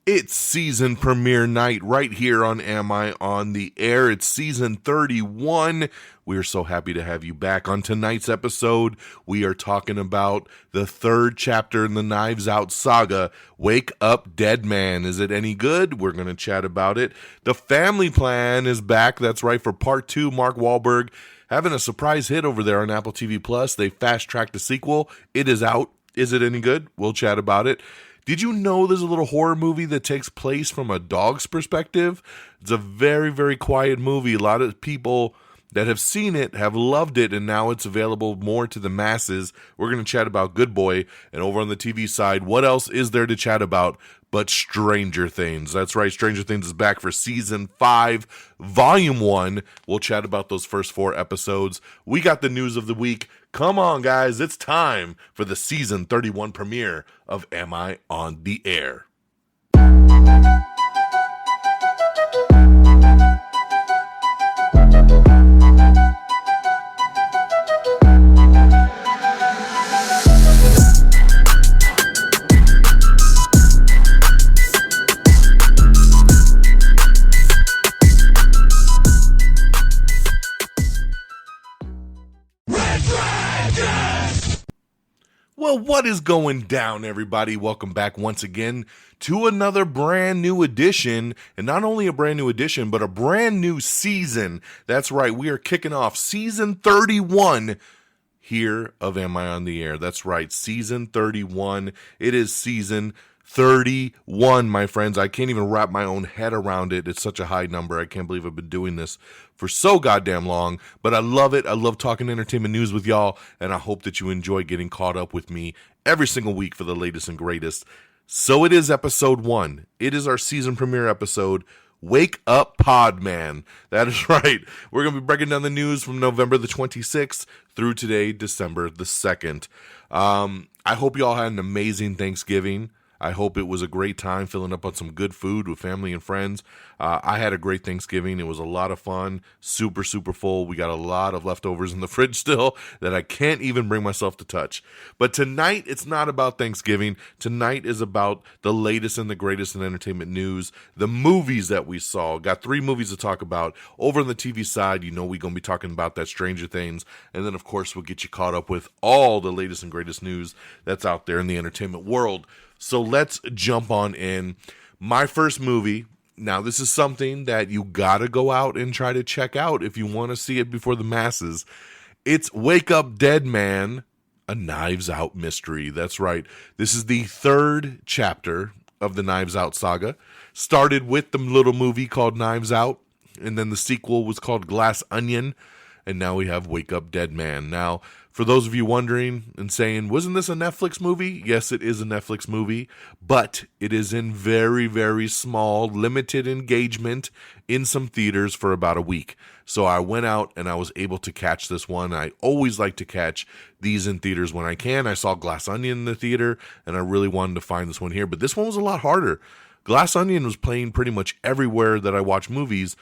It's season premiere night right here on Am I on the Air. It's season 31. We are so happy to have you back. On tonight's episode, we are talking about the third chapter in the Knives Out saga, Wake Up Dead Man. Is it any good? We're going to chat about it. The Family Plan is back. That's right, for part 2. Mark Wahlberg having a surprise hit over there on Apple TV Plus. They fast-tracked the sequel. It is out. Is it any good? We'll chat about it. Did you know there's a little horror movie that takes place from a dog's perspective? It's a very, very quiet movie. A lot of people that have seen it have loved it, and now it's available more to the masses. We're going to chat about Good Boy, and over on the TV side, what else is there to chat about but Stranger Things? That's right, Stranger Things is back for Season 5, Volume 1. We'll chat about those first 4 episodes. We got the news of the week. Come on, guys, it's time for the Season 31 premiere of Am I on the Air? Well, what is going down, everybody? Welcome back once again to another brand new edition, and not only a brand new edition, but a brand new season. That's right, we are kicking off season 31 here of Am I on the Air? That's right, season 31. It is season 31, my friends. I can't even wrap my own head around it. It's such a high number. I can't believe I've been doing this for so goddamn long, but I love it. I love talking entertainment news with y'all, and I hope that you enjoy getting caught up with me every single week for the latest and greatest. So it is episode 1. It is our season premiere episode, Wake Up Podman. That is right. We're going to be breaking down the news from November the 26th through today, December the 2nd. I hope you all had an amazing Thanksgiving. I hope it was a great time filling up on some good food with family and friends. I had a great Thanksgiving. It was a lot of fun, super, super full. We got a lot of leftovers in the fridge still that I can't even bring myself to touch. But tonight, it's not about Thanksgiving. Tonight is about the latest and the greatest in entertainment news, the movies that we saw. Got 3 movies to talk about. Over on the TV side, you know we're going to be talking about that Stranger Things. And then, of course, we'll get you caught up with all the latest and greatest news that's out there in the entertainment world. So let's jump on in. My first movie, now this is something that you gotta go out and try to check out if you want to see it before the masses. It's Wake Up Dead Man, a Knives Out mystery. That's right. This is the 3rd chapter of the Knives Out saga. Started with the little movie called Knives Out, and then the sequel was called Glass Onion, and now we have Wake Up Dead Man. Now, for those of you wondering and saying, wasn't this a Netflix movie? Yes, it is a Netflix movie, but it is in very, very small, limited engagement in some theaters for about a week. So I went out and I was able to catch this one. I always like to catch these in theaters when I can. I saw Glass Onion in the theater, and I really wanted to find this one here, but this one was a lot harder. Glass Onion was playing pretty much everywhere that I watch movies.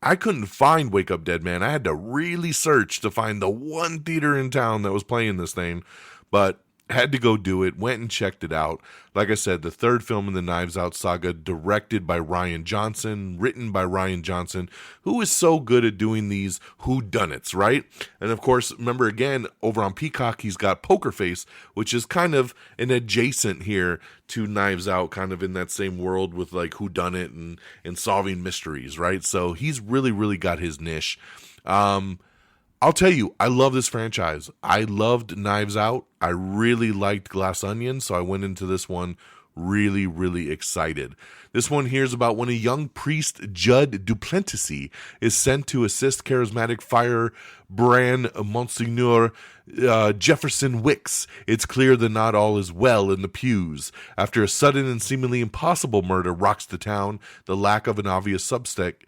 I couldn't find Wake Up Dead Man. I had to really search to find the one theater in town that was playing this thing, but had to go do it, went and checked it out. Like I said, the 3rd film in the Knives Out saga, directed by Rian Johnson, written by Rian Johnson, who is so good at doing these whodunits, right? And of course, remember again, over on Peacock, he's got Poker Face, which is kind of an adjacent here to Knives Out, kind of in that same world with like whodunit and solving mysteries, right? So he's really, really got his niche. I'll tell you, I love this franchise. I loved Knives Out. I really liked Glass Onion, so I went into this one really, really excited. This one here is about when a young priest, Judd Duplessis, is sent to assist charismatic firebrand Monsignor Jefferson Wicks. It's clear that not all is well in the pews. After a sudden and seemingly impossible murder rocks the town, the lack of an obvious suspect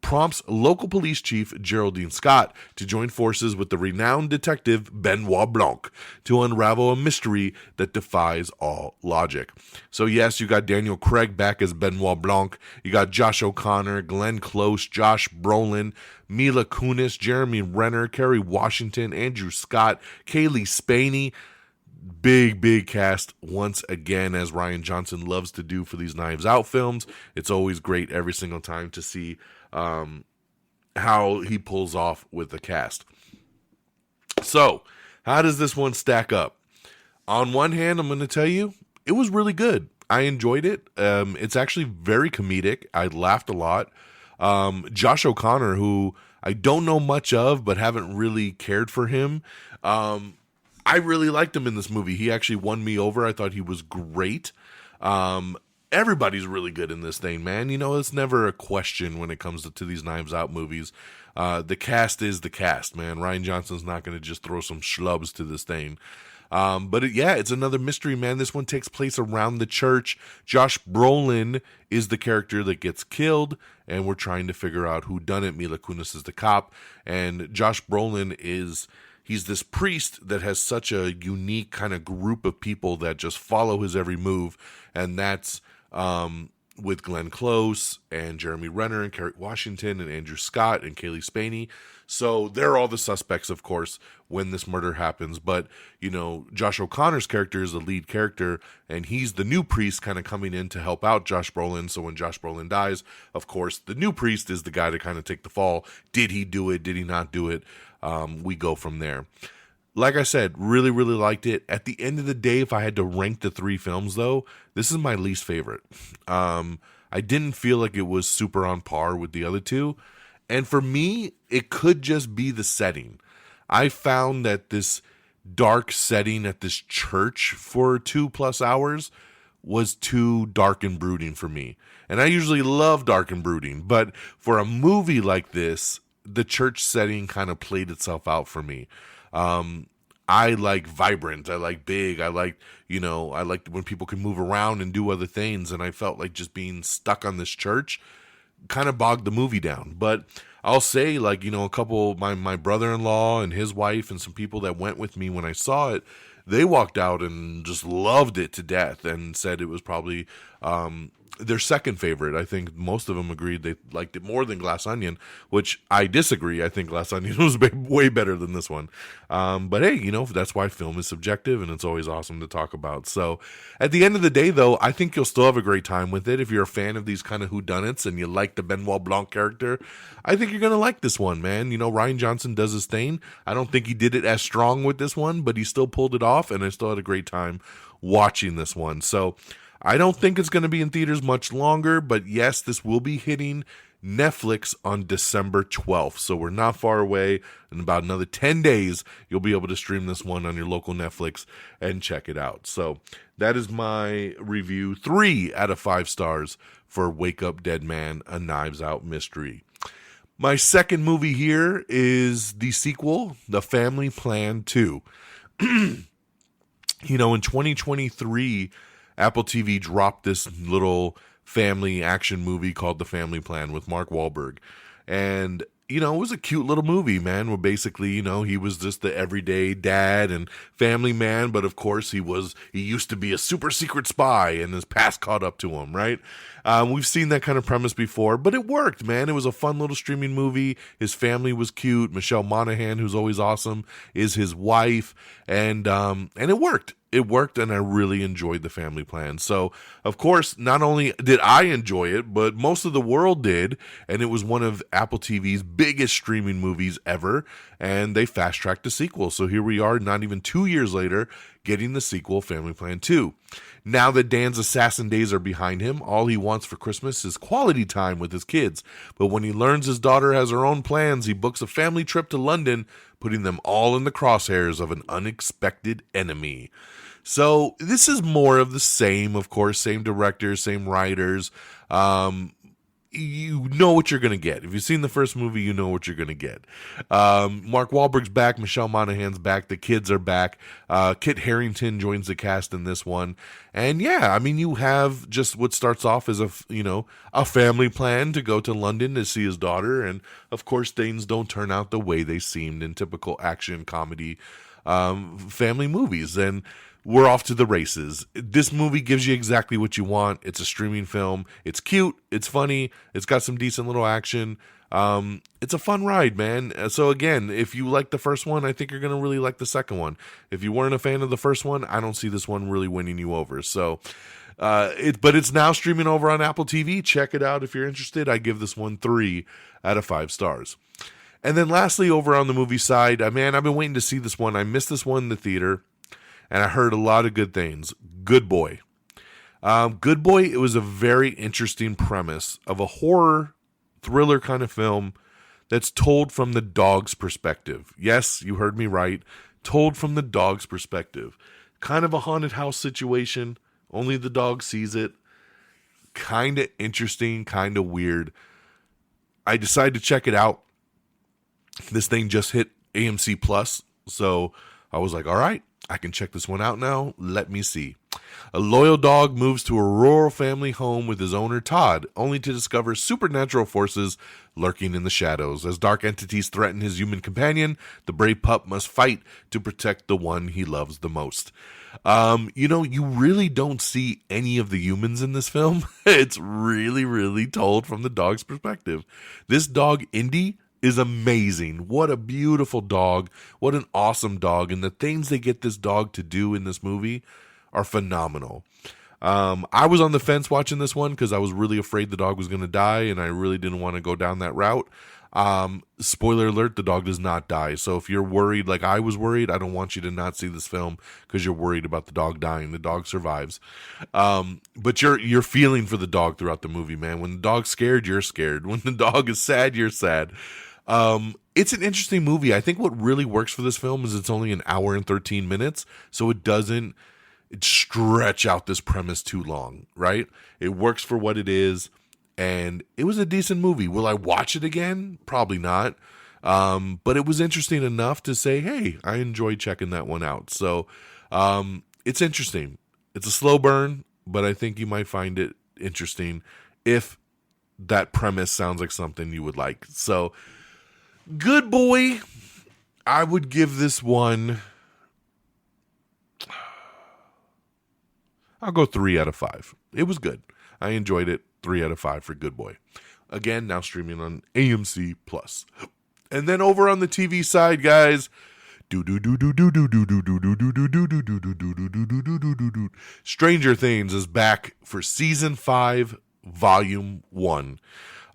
prompts local police chief Geraldine Scott to join forces with the renowned detective Benoit Blanc to unravel a mystery that defies all logic. So yes, you got Daniel Craig back as Benoit Blanc. You got Josh O'Connor, Glenn Close, Josh Brolin, Mila Kunis, Jeremy Renner, Kerry Washington, Andrew Scott, Kaylee Spaney. Big cast once again, as Rian Johnson loves to do for these Knives Out films. It's always great every single time to see how he pulls off with the cast. So, how does this one stack up? On one hand, I'm going to tell you, it was really good. I enjoyed it. It's actually very comedic. I laughed a lot. Josh O'Connor, who I don't know much of, but haven't really cared for him. I really liked him in this movie. He actually won me over. I thought he was great. Everybody's really good in this thing, man. You know, it's never a question when it comes to these Knives Out movies. The cast is the cast, man. Rian Johnson's not going to just throw some schlubs to this thing. But it's another mystery, man. This one takes place around the church. Josh Brolin is the character that gets killed, and we're trying to figure out who done it. Mila Kunis is the cop, and Josh Brolin he's this priest that has such a unique kind of group of people that just follow his every move, and that's with Glenn Close and Jeremy Renner and Kerry Washington and Andrew Scott and Kaylee Spaney. So they're all the suspects, of course, when this murder happens. But, you know, Josh O'Connor's character is the lead character, and he's the new priest kind of coming in to help out Josh Brolin. So when Josh Brolin dies, of course, the new priest is the guy to kind of take the fall. Did he do it? Did he not do it? We go from there. Like I said, really liked it. At the end of the day, if I had to rank the three films, though, this is my least favorite. I didn't feel like it was super on par with the other two. And for me, it could just be the setting. I found that this dark setting at this church for 2+ hours was too dark and brooding for me. And I usually love dark and brooding, but for a movie like this, the church setting kind of played itself out for me. I like vibrant. I like big. I like when people can move around and do other things. And I felt like just being stuck on this church kind of bogged the movie down. But I'll say, like, you know, a couple, my brother-in-law and his wife and some people that went with me when I saw it, they walked out and just loved it to death and said it was probably their second favorite. I think most of them agreed they liked it more than Glass Onion, which I disagree. I think Glass Onion was way better than this one. But hey, you know, that's why film is subjective, and it's always awesome to talk about. So at the end of the day, though, I think you'll still have a great time with it. If you're a fan of these kind of whodunits and you like the Benoit Blanc character, I think you're going to like this one, man. You know, Rian Johnson does his thing. I don't think he did it as strong with this one, but he still pulled it off, and I still had a great time watching this one. So I don't think it's going to be in theaters much longer, but yes, this will be hitting Netflix on December 12th. So we're not far away. In about another 10 days, you'll be able to stream this one on your local Netflix and check it out. So that is my review. 3 out of 5 stars for Wake Up Dead Man, a Knives Out mystery. My second movie here is the sequel, The Family Plan 2. You know, in 2023, Apple TV dropped this little family action movie called The Family Plan with Mark Wahlberg. And, you know, it was a cute little movie, man, where basically, you know, he was just the everyday dad and family man. But of course, he used to be a super secret spy and his past caught up to him, right? We've seen that kind of premise before, but it worked, man. It was a fun little streaming movie. His family was cute. Michelle Monaghan, who's always awesome, is his wife. And it worked. It worked, and I really enjoyed The Family Plan. So, of course, not only did I enjoy it, but most of the world did, and it was one of Apple TV's biggest streaming movies ever, and they fast-tracked the sequel. So here we are, not even 2 years later, getting the sequel, Family Plan 2. Now that Dan's assassin days are behind him, all he wants for Christmas is quality time with his kids. But when he learns his daughter has her own plans, he books a family trip to London, putting them all in the crosshairs of an unexpected enemy. So this is more of the same, of course, same directors, same writers. You know what you're going to get. If you've seen the first movie, you know what you're going to get. Mark Wahlberg's back. Michelle Monaghan's back. The kids are back. Kit Harington joins the cast in this one. And yeah, I mean, you have just what starts off as a family plan to go to London to see his daughter. And of course, things don't turn out the way they seemed in typical action comedy family movies. And we're off to the races. This movie gives you exactly what you want. It's a streaming film. It's cute. It's funny. It's got some decent little action. It's a fun ride, man. So again, if you like the first one, I think you're going to really like the second one. If you weren't a fan of the first one, I don't see this one really winning you over. So, but it's now streaming over on Apple TV. Check it out if you're interested. I give this one 3 out of 5 stars. And then lastly, over on the movie side, man, I've been waiting to see this one. I missed this one in the theater, and I heard a lot of good things. Good Boy. Good Boy, it was a very interesting premise of a horror thriller kind of film that's told from the dog's perspective. Yes, you heard me right. Told from the dog's perspective. Kind of a haunted house situation. Only the dog sees it. Kind of interesting, kind of weird. I decided to check it out. This thing just hit AMC Plus, so I was like, all right, I can check this one out now. Let me see. A loyal dog moves to a rural family home with his owner, Todd, only to discover supernatural forces lurking in the shadows. As dark entities threaten his human companion, the brave pup must fight to protect the one he loves the most. You really don't see any of the humans in this film. It's really, really told from the dog's perspective. This dog, Indy, is amazing. What a beautiful dog. What an awesome dog. And the things they get this dog to do in this movie are phenomenal. I was on the fence watching this one because I was really afraid the dog was going to die, and I really didn't want to go down that route. Spoiler alert, the dog does not die. So if you're worried like I was worried, I don't want you to not see this film because you're worried about the dog dying. The dog survives. But you're feeling for the dog throughout the movie, man. When the dog's scared, you're scared. When the dog is sad, you're sad. It's an interesting movie. I think what really works for this film is it's only an hour and 13 minutes, so it doesn't stretch out this premise too long, right? It works for what it is, and it was a decent movie. Will I watch it again? Probably not. But it was interesting enough to say, hey, I enjoyed checking that one out. So it's interesting. It's a slow burn, but I think you might find it interesting if that premise sounds like something you would like. So, Good Boy, I would give this one, I'll go 3 out of 5. It was good. I enjoyed it. 3 out of 5 for Good Boy. Again, now streaming on AMC Plus. And then over on the TV side, guys, Stranger Things is back for season 5, volume 1.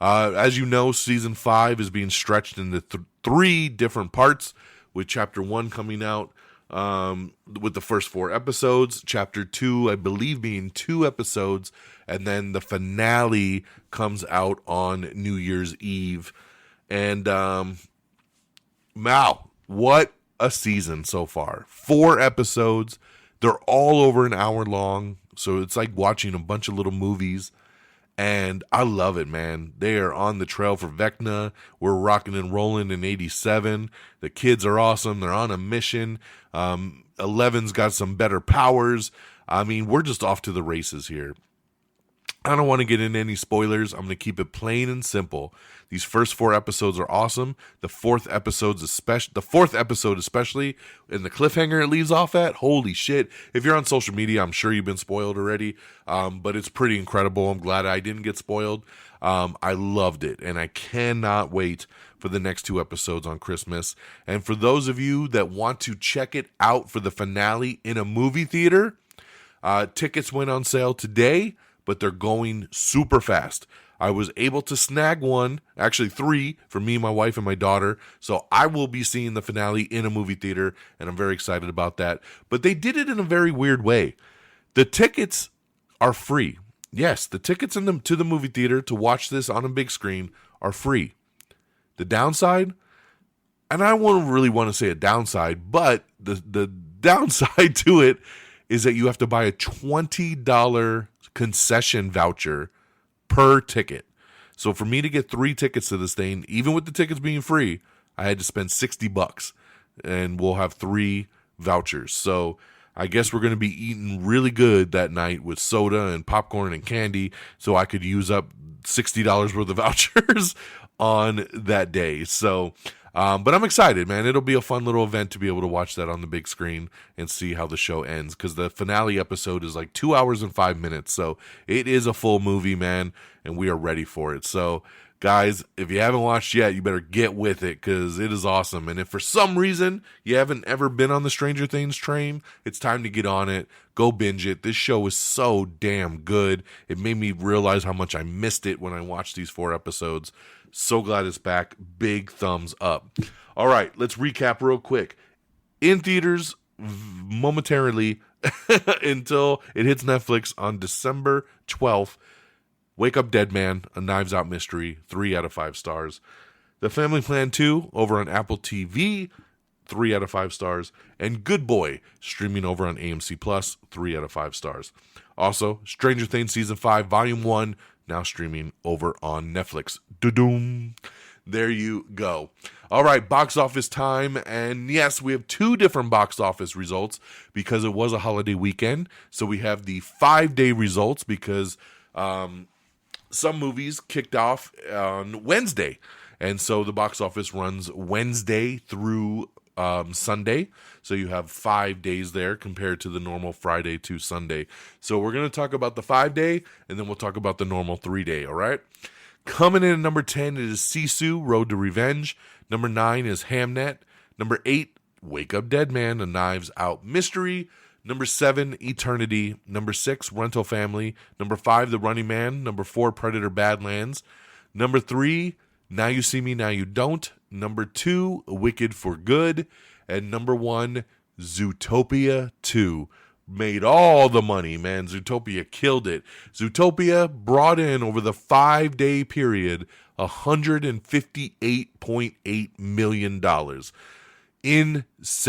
As you know, season 5 is being stretched into 3 different parts, with chapter 1 coming out with the first 4 episodes, chapter 2 I believe being 2 episodes, and then the finale comes out on New Year's Eve. And wow, what a season so far. 4 episodes, they're all over an hour long, so it's like watching a bunch of little movies. And I love it, man. They are on the trail for Vecna. We're rocking and rolling in 87. The kids are awesome. They're on a mission. 11's got some better powers. I mean, we're just off to the races here. I don't want to get into any spoilers. I'm going to keep it plain and simple. These first 4 episodes are awesome. The fourth episode especially, and the cliffhanger it leaves off at, holy shit. If you're on social media, I'm sure you've been spoiled already, but it's pretty incredible. I'm glad I didn't get spoiled. I loved it, and I cannot wait for the next 2 episodes on Christmas. And for those of you that want to check it out for the finale in a movie theater, tickets went on sale today, but they're going super fast. I was able to snag one, actually 3, for me, my wife, and my daughter. So I will be seeing the finale in a movie theater, and I'm very excited about that. But they did it in a very weird way. The tickets are free. Yes, the tickets to the movie theater to watch this on a big screen are free. The downside, and I won't really want to say a downside, but the downside to it is that you have to buy a $20 concession voucher per ticket. So for me to get 3 tickets to this thing, even with the tickets being free, I had to spend $60, and we'll have 3 vouchers. So I guess we're going to be eating really good that night with soda and popcorn and candy, so I could use up $60 worth of vouchers on that day. So but I'm excited, man. It'll be a fun little event to be able to watch that on the big screen and see how the show ends, because the finale episode is like 2 hours and 5 minutes. So it is a full movie, man, and we are ready for it. So Guys, if you haven't watched yet, you better get with it because it is awesome. And if for some reason you haven't ever been on the Stranger Things train, it's time to get on it. Go binge it. This show is so damn good. It made me realize how much I missed it when I watched these 4 episodes. So glad it's back. Big thumbs up. All right, let's recap real quick. In theaters momentarily until it hits Netflix on December 12th. Wake Up Dead Man, a Knives Out mystery, 3 out of 5 stars. The Family Plan 2 over on Apple TV, 3 out of 5 stars. And Good Boy, streaming over on AMC Plus, 3 out of 5 stars. Also, Stranger Things Season 5, Volume 1, now streaming over on Netflix. Da-doom. There you go. All right, box office time. And yes, we have 2 different box office results because it was a holiday weekend. So we have the 5-day results because some movies kicked off on Wednesday. And so the box office runs Wednesday through Sunday. So you have 5 days there compared to the normal Friday to Sunday. So we're going to talk about the 5-day and then we'll talk about the normal 3-day. All right. Coming in at number 10 is Sisu, Road to Revenge. Number 9 is Hamnet. Number 8, Wake Up Dead Man, a Knives Out mystery. Number 7, Eternity. Number 6, Rental Family. Number 5, The Running Man. Number 4, Predator Badlands. Number 3, Now You See Me, Now You Don't. Number 2, Wicked for Good. And number 1, Zootopia 2. Made all the money, man. Zootopia killed it. Zootopia brought in, over the 5-day period, $158.8 million. Insane.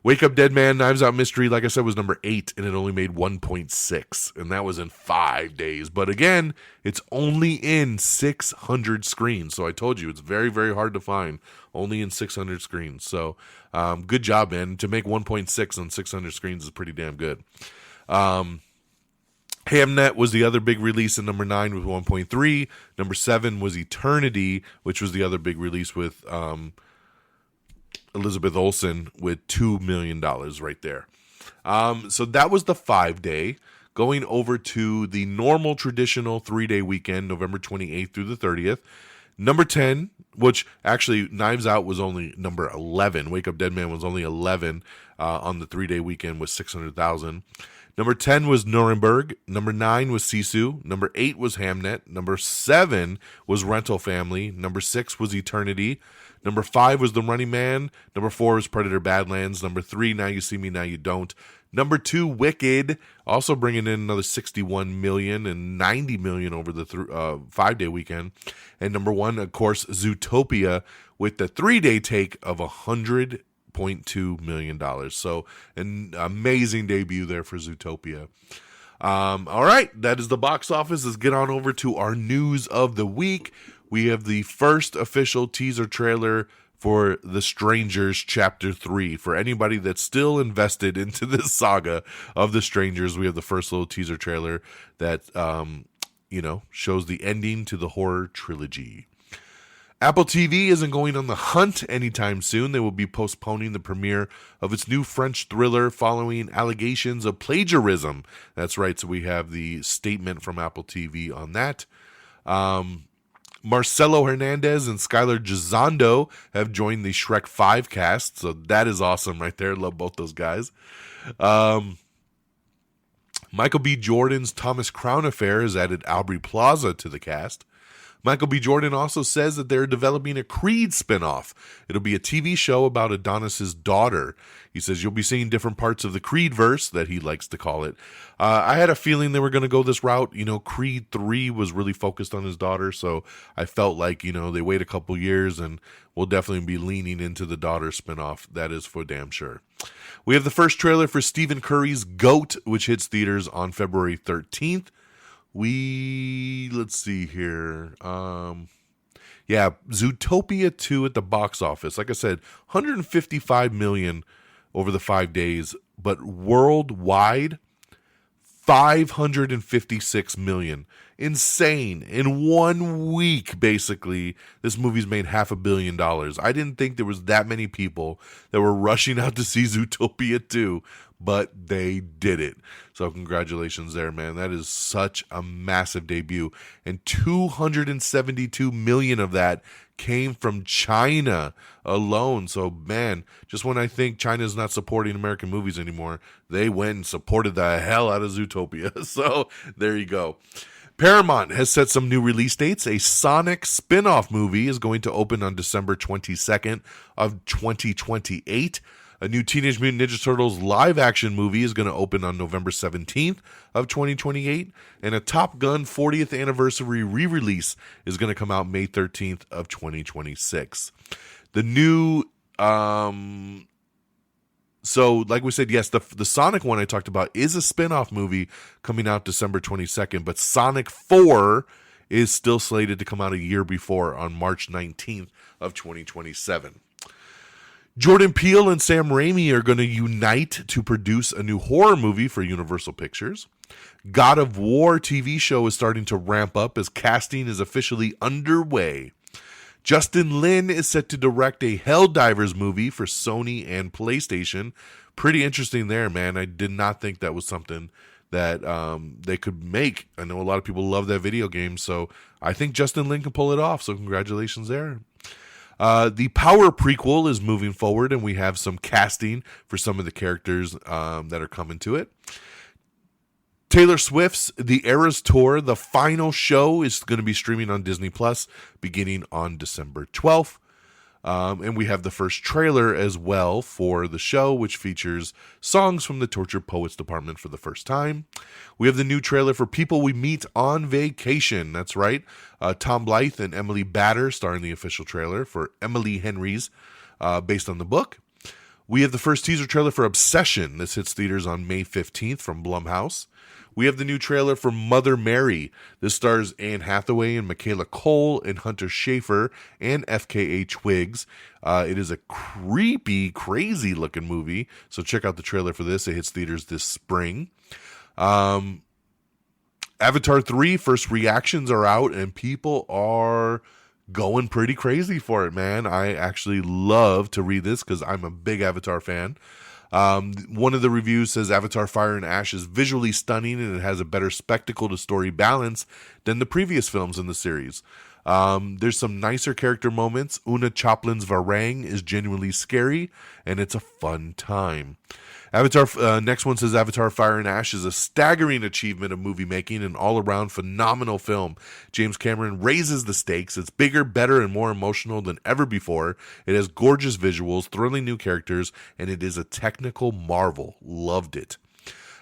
Wake Up Dead Man, Knives Out Mystery, like I said, was number 8, and it only made 1.6, and that was in 5 days. But again, it's only in 600 screens, so I told you, it's very, very hard to find, only in 600 screens. So, good job, man. To make 1.6 on 600 screens is pretty damn good. Hamnet was the other big release in number 9 with 1.3. Number 7 was Eternity, which was the other big release with Elizabeth Olsen with $2 million right there. So that was the 5-day. Going over to the normal traditional 3-day weekend, November 28th through the 30th. Number 10, which actually Knives Out was only number 11. Wake Up Dead Man was only 11 on the 3-day weekend with 600,000. Number 10 was Nuremberg. Number 9 was Sisu. Number 8 was Hamnet. Number 7 was Rental Family. Number 6 was Eternity. Number 5 was The Running Man. Number 4 was Predator Badlands. Number 3, Now You See Me, Now You Don't. Number 2, Wicked, also bringing in another 61 million and 90 million over the 5-day weekend. And number 1, of course, Zootopia, with the 3-day take of $100.2 million. So an amazing debut there for Zootopia. All right, that is the box office. Let's get on over to our news of the week. We have the first official teaser trailer for The Strangers Chapter 3. For anybody that's still invested into this saga of The Strangers, we have the first little teaser trailer that, shows the ending to the horror trilogy. Apple TV isn't going on the hunt anytime soon. They will be postponing the premiere of its new French thriller following allegations of plagiarism. That's right, so we have the statement from Apple TV on that. Marcelo Hernandez and Skylar Gisondo have joined the Shrek 5 cast, so that is awesome right there. Love both those guys. Michael B. Jordan's Thomas Crown Affair has added Aubrey Plaza to the cast. Michael B. Jordan also says that they're developing a Creed spinoff. It'll be a TV show about Adonis's daughter. He says you'll be seeing different parts of the Creed verse, that he likes to call it. I had a feeling they were going to go this route. Creed 3 was really focused on his daughter, so I felt like, they wait a couple years and we'll definitely be leaning into the daughter spinoff. That is for damn sure. We have the first trailer for Stephen Curry's GOAT, which hits theaters on February 13th. Let's see here. Zootopia 2 at the box office. Like I said, 155 million over the 5 days, but worldwide, 556 million. Insane. In 1 week, basically, this movie's made $500 million. I didn't think there was that many people that were rushing out to see Zootopia 2, but they did it. So congratulations there, man. That is such a massive debut. And 272 million of that came from China alone. So, man, just when I think China's not supporting American movies anymore, they went and supported the hell out of Zootopia. So, there you go. Paramount has set some new release dates. A Sonic spin-off movie is going to open on December 22nd of 2028. A new Teenage Mutant Ninja Turtles live-action movie is going to open on November 17th of 2028. And a Top Gun 40th anniversary re-release is going to come out May 13th of 2026. The new... So, like we said, yes, the Sonic one I talked about is a spin-off movie coming out December 22nd. But Sonic 4 is still slated to come out a year before on March 19th of 2027. Jordan Peele and Sam Raimi are going to unite to produce a new horror movie for Universal Pictures. God of War TV show is starting to ramp up as casting is officially underway. Justin Lin is set to direct a Helldivers movie for Sony and PlayStation. Pretty interesting there, man. I did not think that was something that they could make. I know a lot of people love that video game, so I think Justin Lin can pull it off. So congratulations there. The Power prequel is moving forward, and we have some casting for some of the characters that are coming to it. Taylor Swift's The Eras Tour, the final show, is going to be streaming on Disney Plus beginning on December 12th. And we have the first trailer as well for the show, which features songs from the Tortured Poets Department for the first time. We have the new trailer for People We Meet on Vacation. That's right. Tom Blythe and Emily Batter star in the official trailer for Emily Henry's, based on the book. We have the first teaser trailer for Obsession. This hits theaters on May 15th from Blumhouse. We have the new trailer for Mother Mary. This stars Anne Hathaway and Michaela Cole and Hunter Schafer and FKA Twigs. It is a creepy, crazy-looking movie, so check out the trailer for this. It hits theaters this spring. Avatar 3 first reactions are out, and people are going pretty crazy for it, man. I actually love to read this because I'm a big Avatar fan. One of the reviews says Avatar Fire and Ash is visually stunning and it has a better spectacle to story balance than the previous films in the series. There's some nicer character moments. Una Chaplin's Varang is genuinely scary and it's a fun time. Next one says Avatar Fire and Ash is a staggering achievement of movie making and all-around phenomenal film. James Cameron raises the stakes. It's bigger, better, and more emotional than ever before. It has gorgeous visuals, thrilling new characters, and it is a technical marvel. Loved it.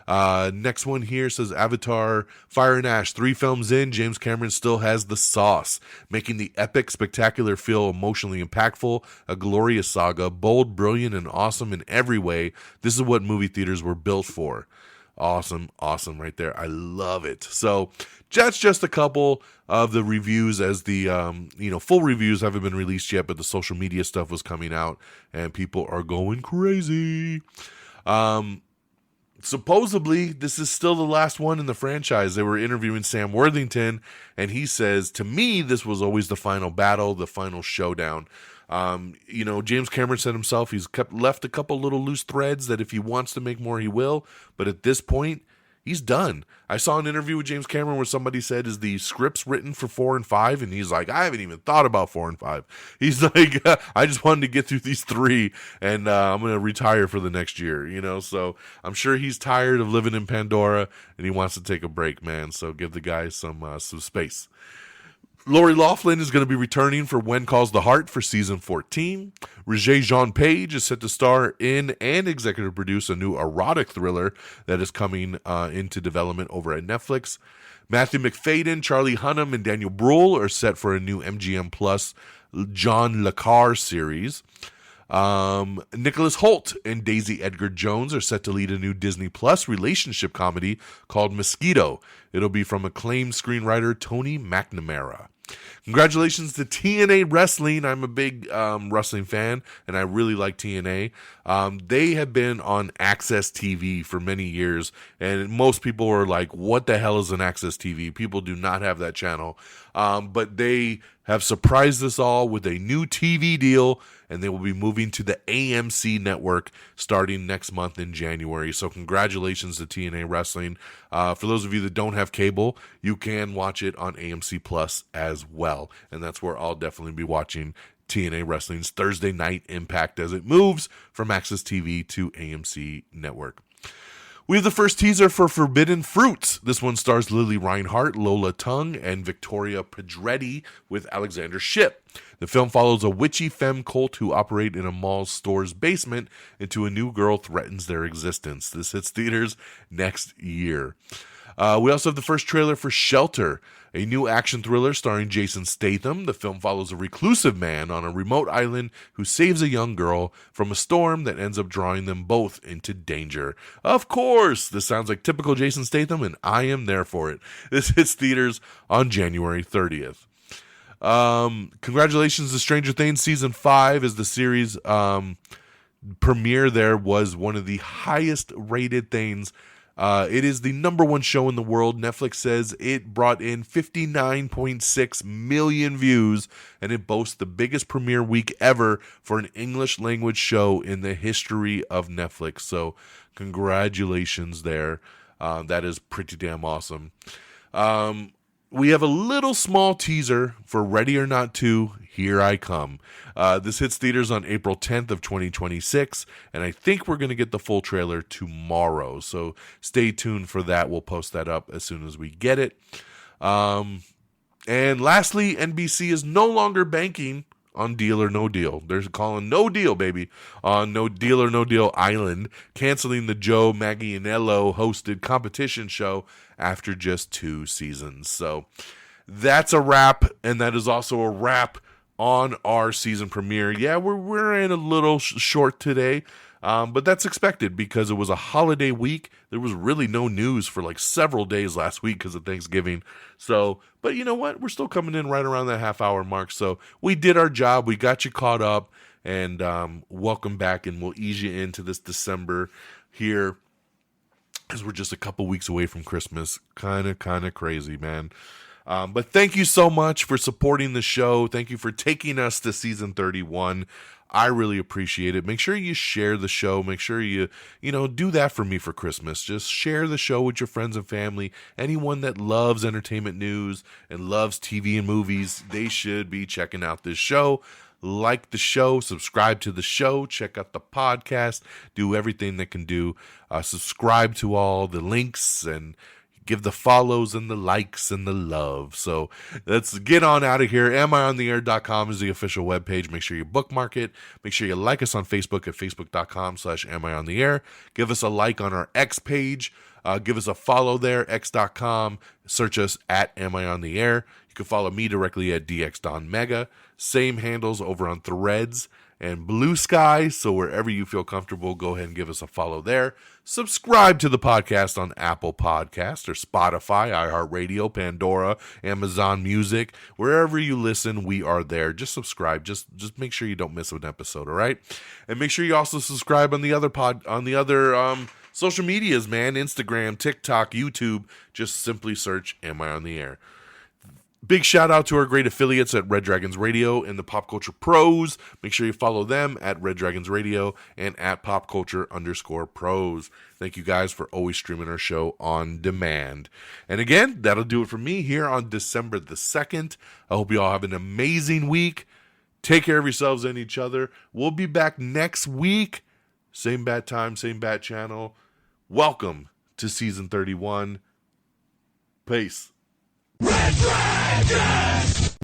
Next one here says Avatar Fire and Ash. 3 films in, James Cameron still has the sauce, making the epic spectacular feel emotionally impactful, a glorious saga, bold, brilliant, and awesome in every way. This is what movie theaters were built for. Awesome right there. I love it. So that's just a couple of the reviews, as the full reviews haven't been released yet, but the social media stuff was coming out and people are going crazy. Supposedly, this is still the last one in the franchise. They were interviewing Sam Worthington, and he says, to me, this was always the final battle, the final showdown. James Cameron said himself, he's left a couple little loose threads that if he wants to make more, he will. But at this point, he's done. I saw an interview with James Cameron where somebody said, is the scripts written for 4 and 5? And he's like, I haven't even thought about 4 and 5. He's like, I just wanted to get through these 3 and I'm going to retire for the next year, so I'm sure he's tired of living in Pandora and he wants to take a break, man. So give the guy some space. Lori Loughlin is going to be returning for When Calls the Heart for season 14. Regé-Jean Page is set to star in and executive produce a new erotic thriller that is coming into development over at Netflix. Matthew McFadden, Charlie Hunnam, and Daniel Bruhl are set for a new MGM Plus John Le Carre series. Nicholas Hoult and Daisy Edgar Jones are set to lead a new Disney Plus relationship comedy called Mosquito. It'll be from acclaimed screenwriter Tony McNamara. Congratulations to TNA Wrestling. I'm a big wrestling fan, and I really like TNA. They have been on Access TV for many years, and most people are like, what the hell is an Access TV? People do not have that channel. But they have surprised us all with a new TV deal, and they will be moving to the AMC network starting next month in January. So congratulations to TNA Wrestling. For those of you that don't have cable, you can watch it on AMC Plus as well. And that's where I'll definitely be watching TNA Wrestling's Thursday Night Impact as it moves from Access TV to AMC Network. We have the first teaser for Forbidden Fruits. This one stars Lily Reinhart, Lola Tung, and Victoria Pedretti with Alexander Shipp. The film follows a witchy femme cult who operate in a mall store's basement until a new girl threatens their existence. This hits theaters next year. We also have the first trailer for Shelter, a new action thriller starring Jason Statham. The film follows a reclusive man on a remote island who saves a young girl from a storm that ends up drawing them both into danger. Of course, this sounds like typical Jason Statham, and I am there for it. This hits theaters on January 30th. Congratulations to Stranger Things Season 5 as the series premiere there was one of the highest rated things. It is the number one show in the world. Netflix says it brought in 59.6 million views, and it boasts the biggest premiere week ever for an English language show in the history of Netflix. So congratulations there. That is pretty damn awesome. We have a little small teaser for Ready or Not 2, Here I Come. This hits theaters on April 10th of 2026, and I think we're going to get the full trailer tomorrow. So stay tuned for that. We'll post that up as soon as we get it. And lastly, NBC is no longer banking on Deal or No Deal. They're calling No Deal, baby, on No Deal or No Deal Island, canceling the Joe Manganiello hosted competition show after just 2 seasons. So that's a wrap, and that is also a wrap on our season premiere. Yeah, we're in a little short today, but that's expected because it was a holiday week. There was really no news for like several days last week because of Thanksgiving. So, but you know what? We're still coming in right around that half-hour mark. So we did our job. We got you caught up, and welcome back, and we'll ease you into this December here because we're just a couple weeks away from Christmas. Kind of crazy, man. But thank you so much for supporting the show. Thank you for taking us to season 31. I really appreciate it. Make sure you share the show. Make sure you do that for me for Christmas. Just share the show with your friends and family. Anyone that loves entertainment news and loves TV and movies, they should be checking out this show. Like the show, subscribe to the show, check out the podcast, do everything that can do. Subscribe to all the links and give the follows and the likes and the love. So let's get on out of here. AmIOnTheAir.com is the official webpage. Make sure you bookmark it. Make sure you like us on Facebook at Facebook.com/AmIOnTheAir. Give us a like on our X page. Give us a follow there, X.com. Search us at AmIOnTheAir. You can follow me directly at DXDonMega. Same handles over on Threads and Blue Sky. So wherever you feel comfortable, go ahead and give us a follow there. Subscribe to the podcast on Apple Podcasts or Spotify, iHeartRadio, Pandora, Amazon Music. Wherever you listen, we are there. Just subscribe. Just make sure you don't miss an episode, all right? And make sure you also subscribe on the other social medias, man. Instagram, TikTok, YouTube. Just simply search Am I on the Air? Big shout out to our great affiliates at Red Dragons Radio and the Pop Culture Pros. Make sure you follow them at Red Dragons Radio and at PopCulture_Pros. Thank you guys for always streaming our show on demand. And again, that'll do it for me here on December the 2nd. I hope you all have an amazing week. Take care of yourselves and each other. We'll be back next week. Same bat time, same bat channel. Welcome to season 31. Peace. Red Dragons!